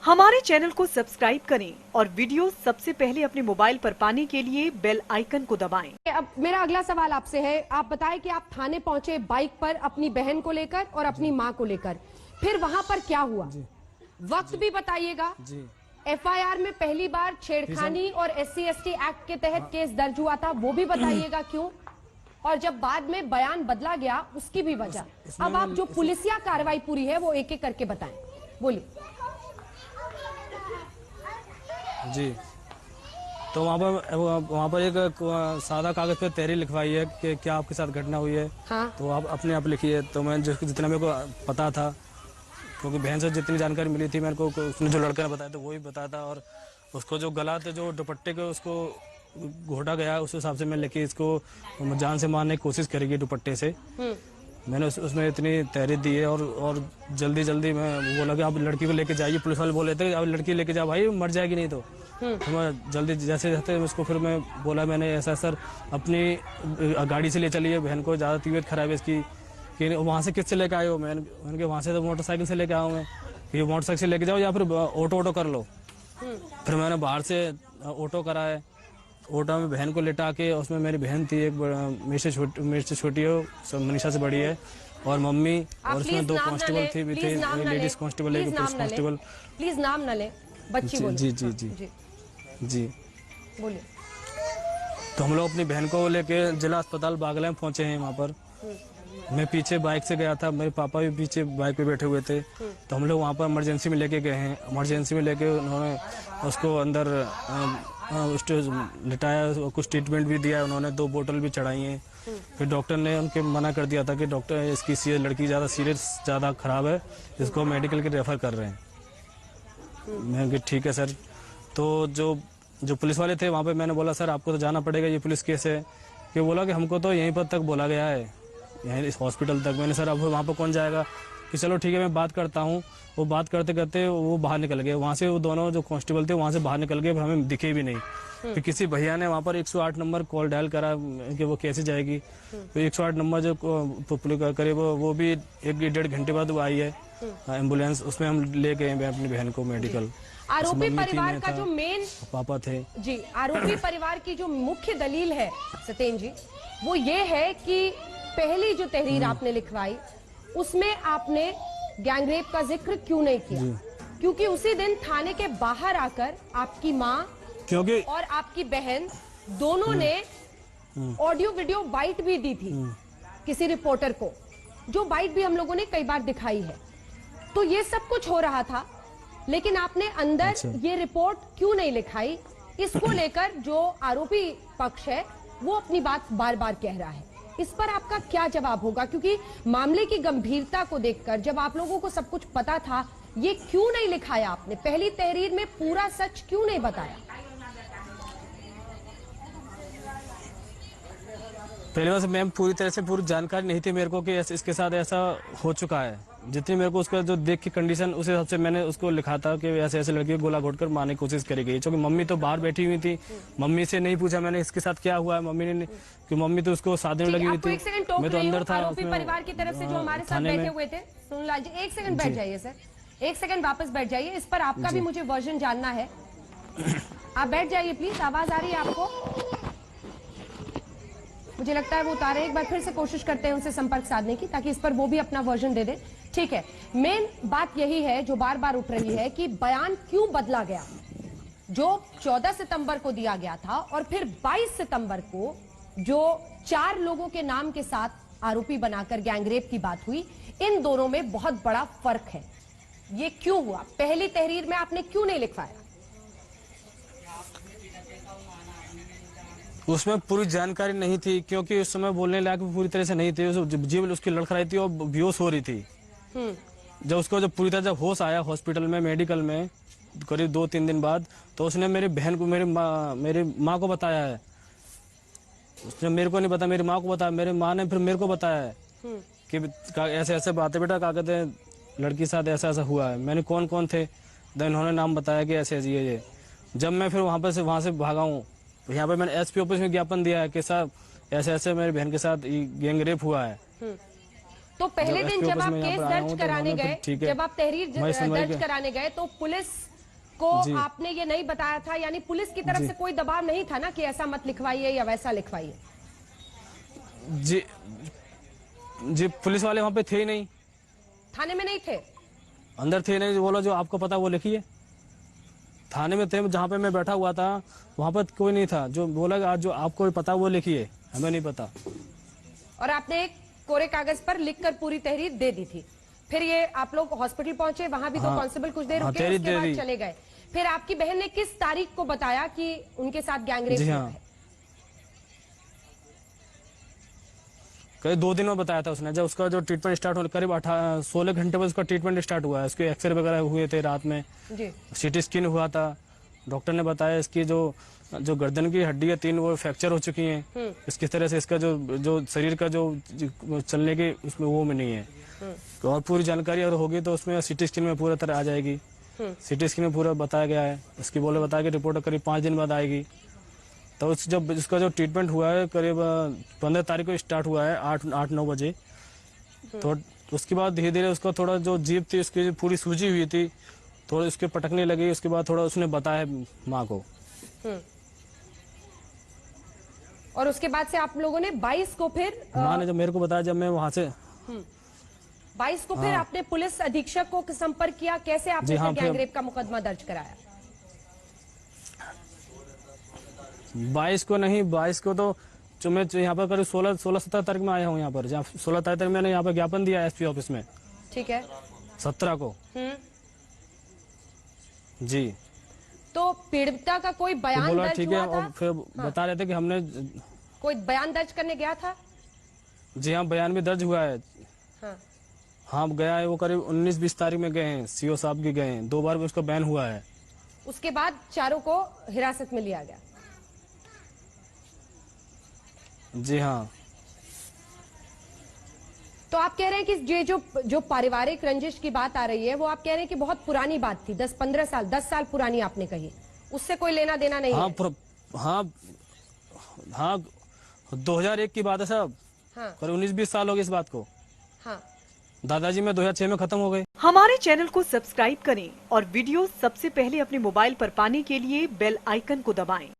हमारे चैनल को सब्सक्राइब करें और वीडियो सबसे पहले अपने मोबाइल पर पाने के लिए बेल आइकन को दबाएं। अब मेरा अगला सवाल आपसे है, आप बताएं कि आप थाने पहुंचे बाइक पर अपनी बहन को लेकर और अपनी मां को लेकर, फिर वहां पर क्या हुआ? वक्त भी बताइएगा। एफआईआर में पहली बार छेड़खानी और SC/ST एक्ट के तहत केस दर्ज हुआ था, वो भी बताइएगा क्यों, और जब बाद में बयान बदला गया उसकी भी वजह। अब आप जो पुलिसिया कार्रवाई पूरी है वो एक एक करके बताएं, बोलिए। जी, तो वहाँ पर एक सादा कागज पे तहरीर लिखवाई है कि क्या आपके साथ घटना हुई है। हाँ? तो आप अपने आप लिखिए। तो मैं जितना मेरे को पता था, क्योंकि बहन से जितनी जानकारी मिली थी मेरे को, उसने जो लड़के ने बताया था वही बताया था, और उसको जो गला थे जो दुपट्टे के उसको घोटा गया, उस हिसाब से मैं लेके इसको जान से मारने की कोशिश करेगी दुपट्टे से। मैंने उसमें इतनी तहरीर दी है, और जल्दी मैं बोला कि आप लड़की को लेके जाइए। पुलिस वाले बोले थे अब लड़की लेके जाओ भाई, मर जाएगी नहीं तो। तो मैं जल्दी जैसे उसको फिर मैं बोला, मैंने ऐसा सर अपनी गाड़ी से ले चलिए बहन को, ज़्यादा तबीयत खराब है इसकी। कि वहाँ से किससे लेके आए हो? मैंने वहाँ से तो मोटरसाइकिल से लेके आया हूँ मैं। कि मोटरसाइकिल से लेके जाओ या फिर ऑटो कर लो। फिर मैंने बाहर से ऑटो करा है। ऑटो में बहन को लेटा के, उसमें मेरी बहन थी एक, मेरे से छोटी हो, सब मनीषा से बड़ी है, और मम्मी, और उसमें 2 कांस्टेबल थे भी थे, लेडीज कांस्टेबल, एक पुलिस कांस्टेबल। प्लीज नाम न ले, बच्ची बोले। जी जी जी जी जी बोलिए। तो हम लोग अपनी बहन को लेके जिला अस्पताल बागला में पहुंचे हैं। वहाँ पर मैं पीछे बाइक से गया था, मेरे पापा भी पीछे बाइक पे बैठे हुए थे। तो हम लोग वहाँ पर इमरजेंसी में लेके गए हैं। इमरजेंसी में लेके उन्होंने उसको अंदर लिटाया, कुछ ट्रीटमेंट भी दिया उन्होंने, 2 बोतल भी चढ़ाई हैं। फिर डॉक्टर ने उनके मना कर दिया था कि डॉक्टर इसकी लड़की ज़्यादा सीरियस, ज़्यादा ख़राब है, इसको मेडिकल के रेफ़र कर रहे हैं। मैं कि ठीक है सर। तो जो पुलिस वाले थे वहाँ पे, मैंने बोला सर आपको तो जाना पड़ेगा, ये पुलिस केस है। कि बोला कि हमको तो यहीं पर तक बोला गया है, यहीं इस हॉस्पिटल तक। मैंने सर अब वहाँ पर कौन जाएगा? कि चलो ठीक है मैं बात करता हूँ। वो बात करते करते वो बाहर निकल गए वहाँ से। वो दोनों जो कांस्टेबल थे वहाँ से बाहर निकल गए, हमें दिखे भी नहीं। फिर किसी भैया ने वहाँ पर 108 नंबर कॉल डायल करा कि वो कैसे जाएगी। तो 108 नंबर जो पुलिस करे वो भी 1-1.5 घंटे बाद वो आई है एम्बुलेंस। उसमें हम ले गए अपनी बहन को मेडिकल। आरोपी परिवार का जो मेन पापा थे जी, आरोपी परिवार की जो मुख्य दलील है सत्येन जी, वो ये है कि पहली जो तहरीर आपने लिखवाई उसमें आपने गैंगरेप का जिक्र क्यों नहीं किया? क्योंकि उसी दिन थाने के बाहर आकर आपकी माँ क्योंकि और आपकी बहन दोनों ने ऑडियो वीडियो बाइट भी दी थी किसी रिपोर्टर को, जो बाइट भी हम लोगों ने कई बार दिखाई है। तो ये सब कुछ हो रहा था, लेकिन आपने अंदर ये रिपोर्ट क्यों नहीं लिखाई? इसको लेकर जो आरोपी पक्ष है वो अपनी बात बार बार कह रहा है। इस पर आपका क्या जवाब होगा? क्योंकि मामले की गंभीरता को देखकर जब आप लोगों को सब कुछ पता था, ये क्यों नहीं लिखाया आपने? पहली तहरीर में पूरा सच क्यों नहीं बताया? पहले बार से मैम पूरी तरह से पूरी जानकारी नहीं थी मेरे को कि इसके साथ ऐसा हो चुका है। जितनी मेरे को उसका जो देख के कंडीशन, उस हिसाब से मैंने उसको लिखा था कि ऐसे ऐसे लड़की को गोला घोट कर मारने की कोशिश करी गई। क्योंकि मम्मी तो बाहर बैठी हुई थी, मम्मी से नहीं पूछा मैंने इसके साथ क्या हुआ है। मम्मी तो उसको साथ में लगी हुई थी, मैं तो अंदर था। आरोपी परिवार की तरफ से जो हमारे साथ बैठे हुए थे, सुन लीजिए, 1 सेकंड बैठ जाइए सर, 1 सेकंड वापस बैठ जाइए। इस पर आपका भी मुझे वर्जन जानना है। आप बैठ जाइए प्लीज। आवाज आ रही है आपको? मुझे लगता है वो उतारे। एक बार फिर से कोशिश करते हैं उनसे संपर्क साधने की, ताकि इस पर वो भी अपना वर्जन दे दे। ठीक है, मेन बात यही है जो बार बार उठ रही है कि बयान क्यों बदला गया, जो 14 सितंबर को दिया गया था और फिर 22 सितंबर को जो 4 लोगों के नाम के साथ आरोपी बनाकर गैंगरेप की बात हुई, इन दोनों में बहुत बड़ा फर्क है। ये क्यों हुआ? पहली तहरीर में आपने क्यों नहीं लिखवाया? उसमें पूरी जानकारी नहीं थी, क्योंकि उस समय बोलने लायक पूरी तरह से नहीं थी। जीव उसकी लड़खड़ाई थी और बेहोश हो रही थी। जब पूरी तरह जब होश आया हॉस्पिटल में, मेडिकल में, करीब 2-3 दिन बाद, तो उसने मेरी बहन को, मेरी माँ को बताया है। उसने मेरे को नहीं बताया, मेरी माँ को बताया। मेरी माँ ने फिर मेरे को बताया है कि ऐसे ऐसे बातें बेटा, क्या कहते हैं, लड़की के साथ ऐसा ऐसा हुआ है। मैंने कौन कौन थे, इन्होंने नाम बताया कि ऐसे ये। जब मैं फिर वहाँ से भागा हूँ, यहाँ पे मैंने SP ऑफिस में ज्ञापन दिया है कि साहब ऐसे ऐसे मेरी बहन के साथ गैंगरेप हुआ है। तो पहले दिन जब आप केस दर्ज कराने गए, जब आप तहरीर दर्ज कराने गए, तो पुलिस को जी। आपने ये नहीं बताया था, यानी पुलिस की तरफ जी। से कोई दबाव नहीं था ना कि ऐसा मत लिखवाइए या वैसा लिखवाइए? जी जी, पुलिस वाले वहाँ पे थे ही नहीं, थाने में नहीं थे? अंदर थे नहीं, बोला जो आपको पता वो लिखिए। थाने में थे, जहाँ पे मैं बैठा हुआ था वहाँ पर कोई नहीं था, जो बोला कि आज जो आपको पता वो लिखिए, हमें नहीं पता। और आपने एक कोरे कागज पर लिखकर पूरी तहरीर दे दी थी। फिर ये आप लोग हॉस्पिटल पहुंचे, वहां भी तो हाँ। कांस्टेबल कुछ देर हाँ, रुके, तहरीर उसके दे बाद दी। चले गए। फिर आपकी बहन ने किस तारीख को बताया कि उनके साथ गैंगरेप जी हुआ हाँ, है? करीब 2 दिन में बताया था उसने, जब उसका जो ट्रीटमेंट स्टार्ट होने करीब 16 घंटे में उसका ट्रीटमेंट स्टार्ट हुआ है। उसके एक्सरे वगैरह हुए थे रात में, जी। सीटी स्कैन हुआ था। डॉक्टर ने बताया इसकी जो गर्दन की हड्डी है 3 वो फ्रैक्चर हो चुकी हैं। इसकी तरह से इसका जो शरीर का जो चलने की उसमें वो में नहीं है। और पूरी जानकारी अगर होगी तो उसमें सीटी स्कैन में पूरा तरह आ जाएगी। सीटी स्कैन में पूरा बताया गया है। उसकी बताया कि रिपोर्ट करीब 5 दिन बाद आएगी। तो जब इसका जो ट्रीटमेंट हुआ है करीब 15 तारीख को स्टार्ट हुआ है 8-9 बजे। तो उसके बाद धीरे धीरे उसका थोड़ा जो जीभ थी उसकी पूरी सूजी हुई थी, थोड़ी उसके पटकने लगी। उसके बाद थोड़ा उसने बताया माँ को। और उसके बाद से आप लोगों ने 22 को फिर माँ ने जब मेरे को बताया, जब मैं वहाँ से 22 को फिर आपने पुलिस अधीक्षक को संपर्क किया, कैसे आपने जी हाँ, फिर गैंगरेप का मुकदमा दर्ज कराया? 22 को नहीं, 22 को तो जो मैं यहाँ पर करीब 16-17 तारीख में आया हूँ यहाँ पर, जहाँ 16 तारीख मैंने यहाँ पर ज्ञापन दिया एसपी ऑफिस में। ठीक है। 17 को। जी। तो पीड़िता का कोई तो बयान बोला दर्ज ठीक है, हुआ और था? फिर बता रहे थे कि हमने, कोई बयान दर्ज करने गया था? जी हाँ, बयान भी दर्ज हुआ है। हाँ। हाँ गया है, वो करीब 19-20 तारीख में गए हैं, सीओ साहब के गए हैं, 2 बार भी उसका बैन हुआ है। उसके बाद चारों को हिरासत में लिया गया। जी हाँ। तो आप कह रहे हैं कि ये जो पारिवारिक रंजिश की बात आ रही है, वो आप कह रहे हैं कि बहुत पुरानी बात थी, 10-15 साल, 10 साल पुरानी आपने कही, उससे कोई लेना देना नहीं हाँ है? हाँ हाँ, 2001 की बात है साहब। हाँ। करीब 19-20 साल हो गए इस बात को। हाँ। दादाजी में 2006 में खत्म हो गए। हमारे चैनल को सब्सक्राइब करें और वीडियो सबसे पहले अपने मोबाइल पर पाने के लिए बेल आइकन को दबाएं।